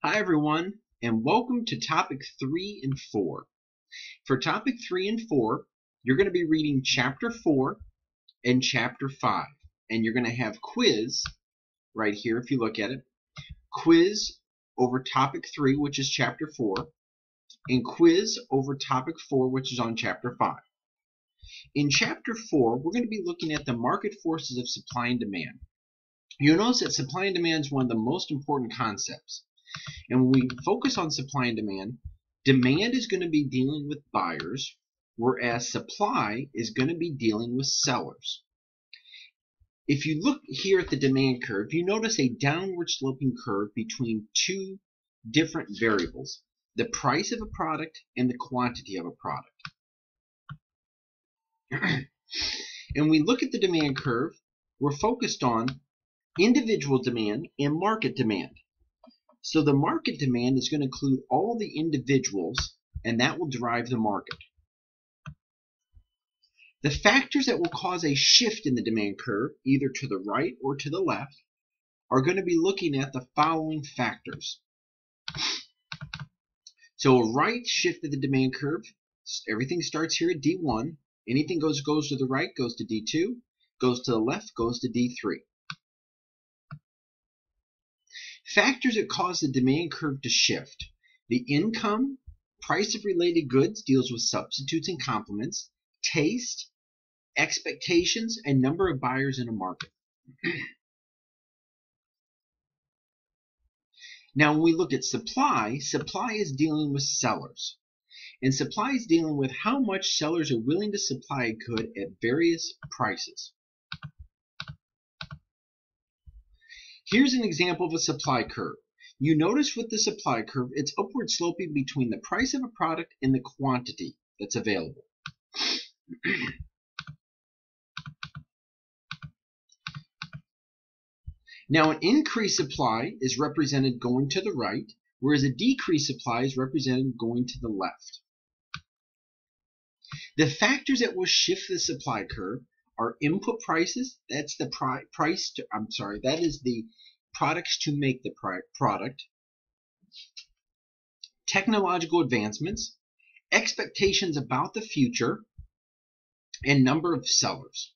Hi everyone, and welcome to topic 3 and 4. For topic 3 and 4, you're going to be reading chapter 4 and chapter 5. And you're going to have quiz right here if you look at it. Quiz over topic 3, which is chapter 4, and quiz over topic 4, which is on chapter 5. In chapter 4, we're going to be looking at the market forces of supply and demand. You'll notice that supply and demand is one of the most important concepts. And when we focus on supply and demand is going to be dealing with buyers, whereas supply is going to be dealing with sellers. If you look here at the demand curve, you notice a downward sloping curve between two different variables, the price of a product and the quantity of a product. And we look at the demand curve, we're focused on individual demand and market demand. So the market demand is going to include all the individuals, and that will drive the market. The factors that will cause a shift in the demand curve, either to the right or to the left, are going to be looking at the following factors. So a right shift of the demand curve, everything starts here at D1. Anything goes to the right, goes to D2, goes to the left, goes to D3. Factors that cause the demand curve to shift. The income, price of related goods deals with substitutes and complements, taste, expectations, and number of buyers in a market. Now when we look at supply, supply is dealing with sellers. And supply is dealing with how much sellers are willing to supply a good at various prices. Here's an example of a supply curve. You notice with the supply curve, it's upward sloping between the price of a product and the quantity that's available. Now an increased supply is represented going to the right, whereas a decreased supply is represented going to the left. The factors that will shift the supply curve are input prices, that's the that is the products to make the product, technological advancements, expectations about the future, and number of sellers.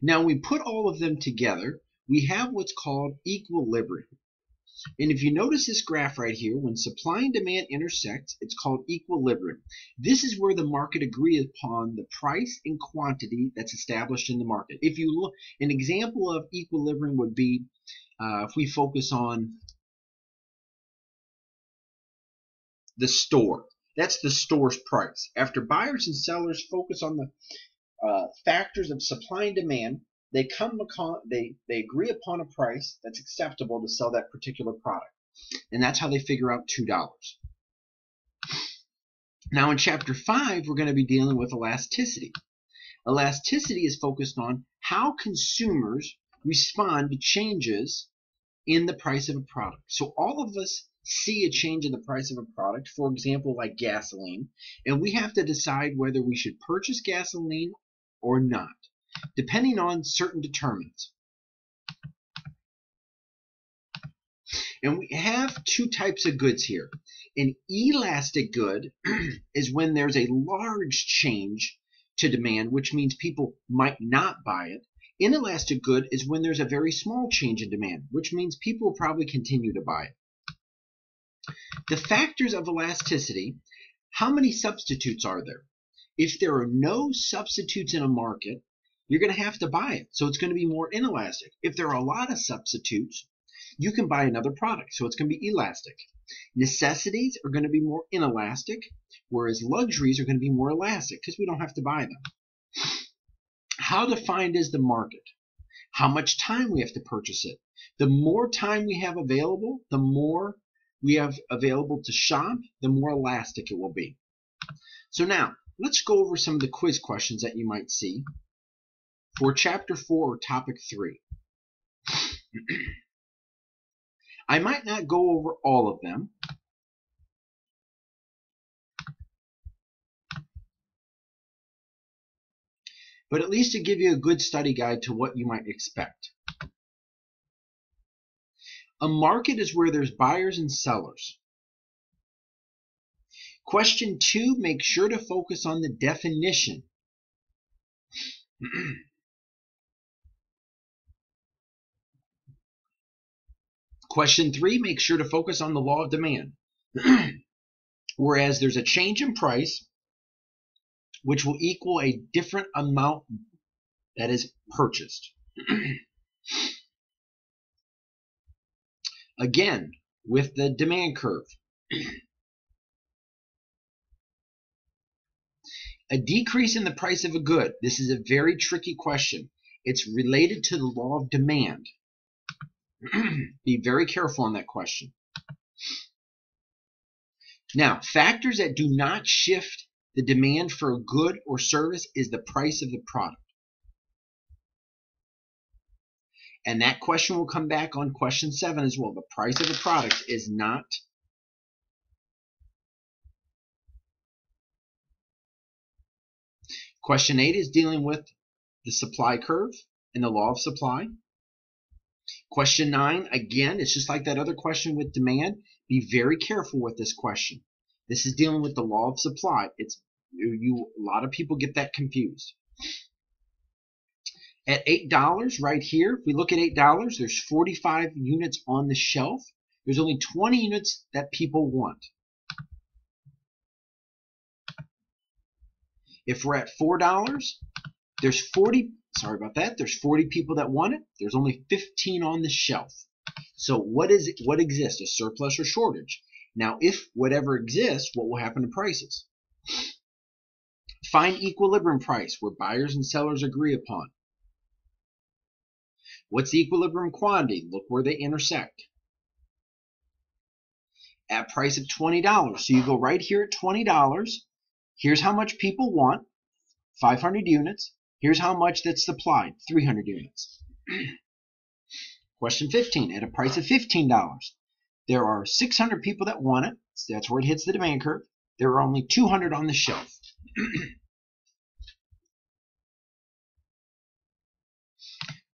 Now we put all of them together, we have what's called equilibrium. And if you notice this graph right here, when supply and demand intersect, it's called equilibrium. This is where the market agrees upon the price and quantity that's established in the market. If you look, an example of equilibrium would be if we focus on the store. That's the store's price. After buyers and sellers focus on the factors of supply and demand, they agree upon a price that's acceptable to sell that particular product. And that's how they figure out $2. Now in chapter 5, we're going to be dealing with elasticity. Elasticity is focused on how consumers respond to changes in the price of a product. So all of us see a change in the price of a product, for example, like gasoline, and we have to decide whether we should purchase gasoline or not, depending on certain determinants. And we have two types of goods here. An elastic good is when there's a large change to demand, which means people might not buy it. Inelastic good is when there's a very small change in demand, which means people will probably continue to buy it. The factors of elasticity, how many substitutes are there? If there are no substitutes in a market, you're going to have to buy it, so it's going to be more inelastic. If there are a lot of substitutes, you can buy another product, so it's going to be elastic. Necessities are going to be more inelastic, whereas luxuries are going to be more elastic because we don't have to buy them. How defined is the market? How much time we have to purchase it? The more time we have available, the more we have available to shop, the more elastic it will be. So now, let's go over some of the quiz questions that you might see for chapter 4 or topic 3. I might not go over all of them, but at least to give you a good study guide to what you might expect. A market is where there's buyers and sellers. Question 2, make sure to focus on the definition. Question 3, make sure to focus on the law of demand. Whereas there's a change in price, which will equal a different amount that is purchased. Again, with the demand curve. A decrease in the price of a good. This is a very tricky question. It's related to the law of demand. Be very careful on that question. Now, factors that do not shift the demand for a good or service is the price of the product. And that question will come back on question 7 as well. The price of a product is not. Question 8 is dealing with the supply curve and the law of supply. Question 9, again, it's just like that other question with demand. Be very careful with this question. This is dealing with the law of supply. A lot of people get that confused. At $8 right here, if we look at $8, there's 45 units on the shelf. There's only 20 units that people want. If we're at $4, there's 40 people that want it. There's only 15 on the shelf. So what exists? A surplus or shortage? Now, if whatever exists, what will happen to prices? Find equilibrium price, where buyers and sellers agree upon. What's the equilibrium quantity? Look where they intersect. At price of $20. So you go right here at $20. Here's how much people want, 500 units. Here's how much that's supplied, 300 units. Question 15, at a price of $15. There are 600 people that want it. So that's where it hits the demand curve. There are only 200 on the shelf.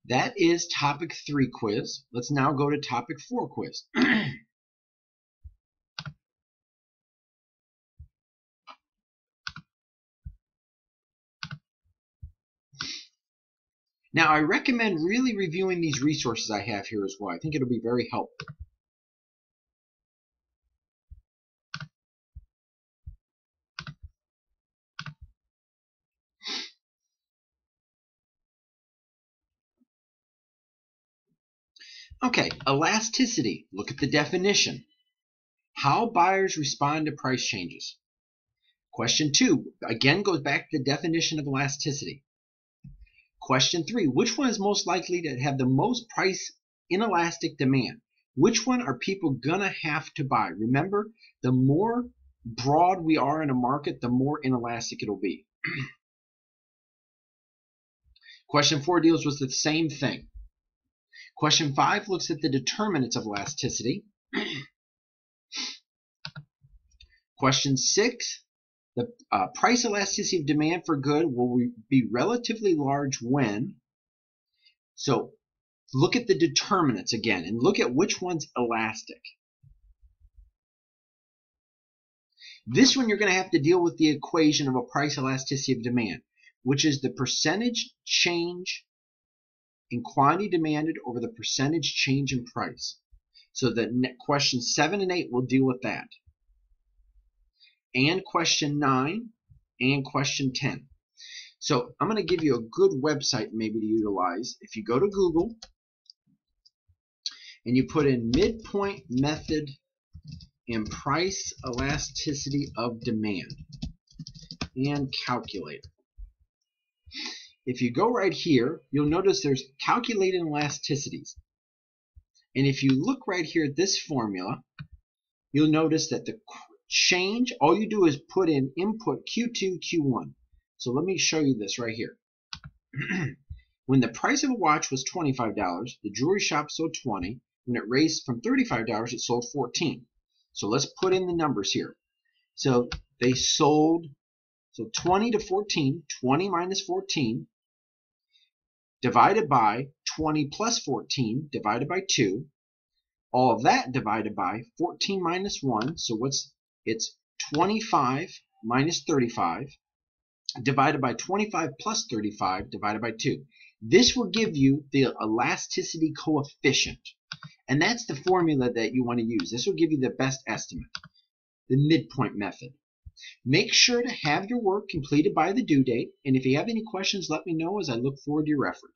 That is topic 3 quiz. Let's now go to topic 4 quiz. Now, I recommend really reviewing these resources I have here as well. I think it'll be very helpful. Okay, elasticity. Look at the definition. How buyers respond to price changes. Question 2, again, goes back to the definition of elasticity. Question 3, which one is most likely to have the most price inelastic demand? Which one are people gonna have to buy? Remember, the more broad we are in a market, the more inelastic it'll be. Question 4 deals with the same thing. Question 5 looks at the determinants of elasticity. Question 6, the price elasticity of demand for good will be relatively large when. So look at the determinants again and look at which one's elastic. This one you're going to have to deal with the equation of a price elasticity of demand, which is the percentage change in quantity demanded over the percentage change in price. So the question 7 and 8 will deal with that. And question 9 and question 10. So I'm going to give you a good website maybe to utilize. If you go to Google and you put in Midpoint Method and price elasticity of demand and calculator. If you go right here, you'll notice there's calculated elasticities. And if you look right here at this formula, you'll notice that the change, all you do is put in input Q2, Q1. So let me show you this right here. When the price of a watch was $25, the jewelry shop sold 20. When it raised from $35, it sold 14. So let's put in the numbers here. So they sold, so 20 to 14, 20 minus 14, divided by 20 plus 14, divided by 2. all of that divided by 14 minus 1. So it's 25 minus 35 divided by 25 plus 35 divided by 2. This will give you the elasticity coefficient. And that's the formula that you want to use. This will give you the best estimate, the midpoint method. Make sure to have your work completed by the due date. And if you have any questions, let me know as I look forward to your effort.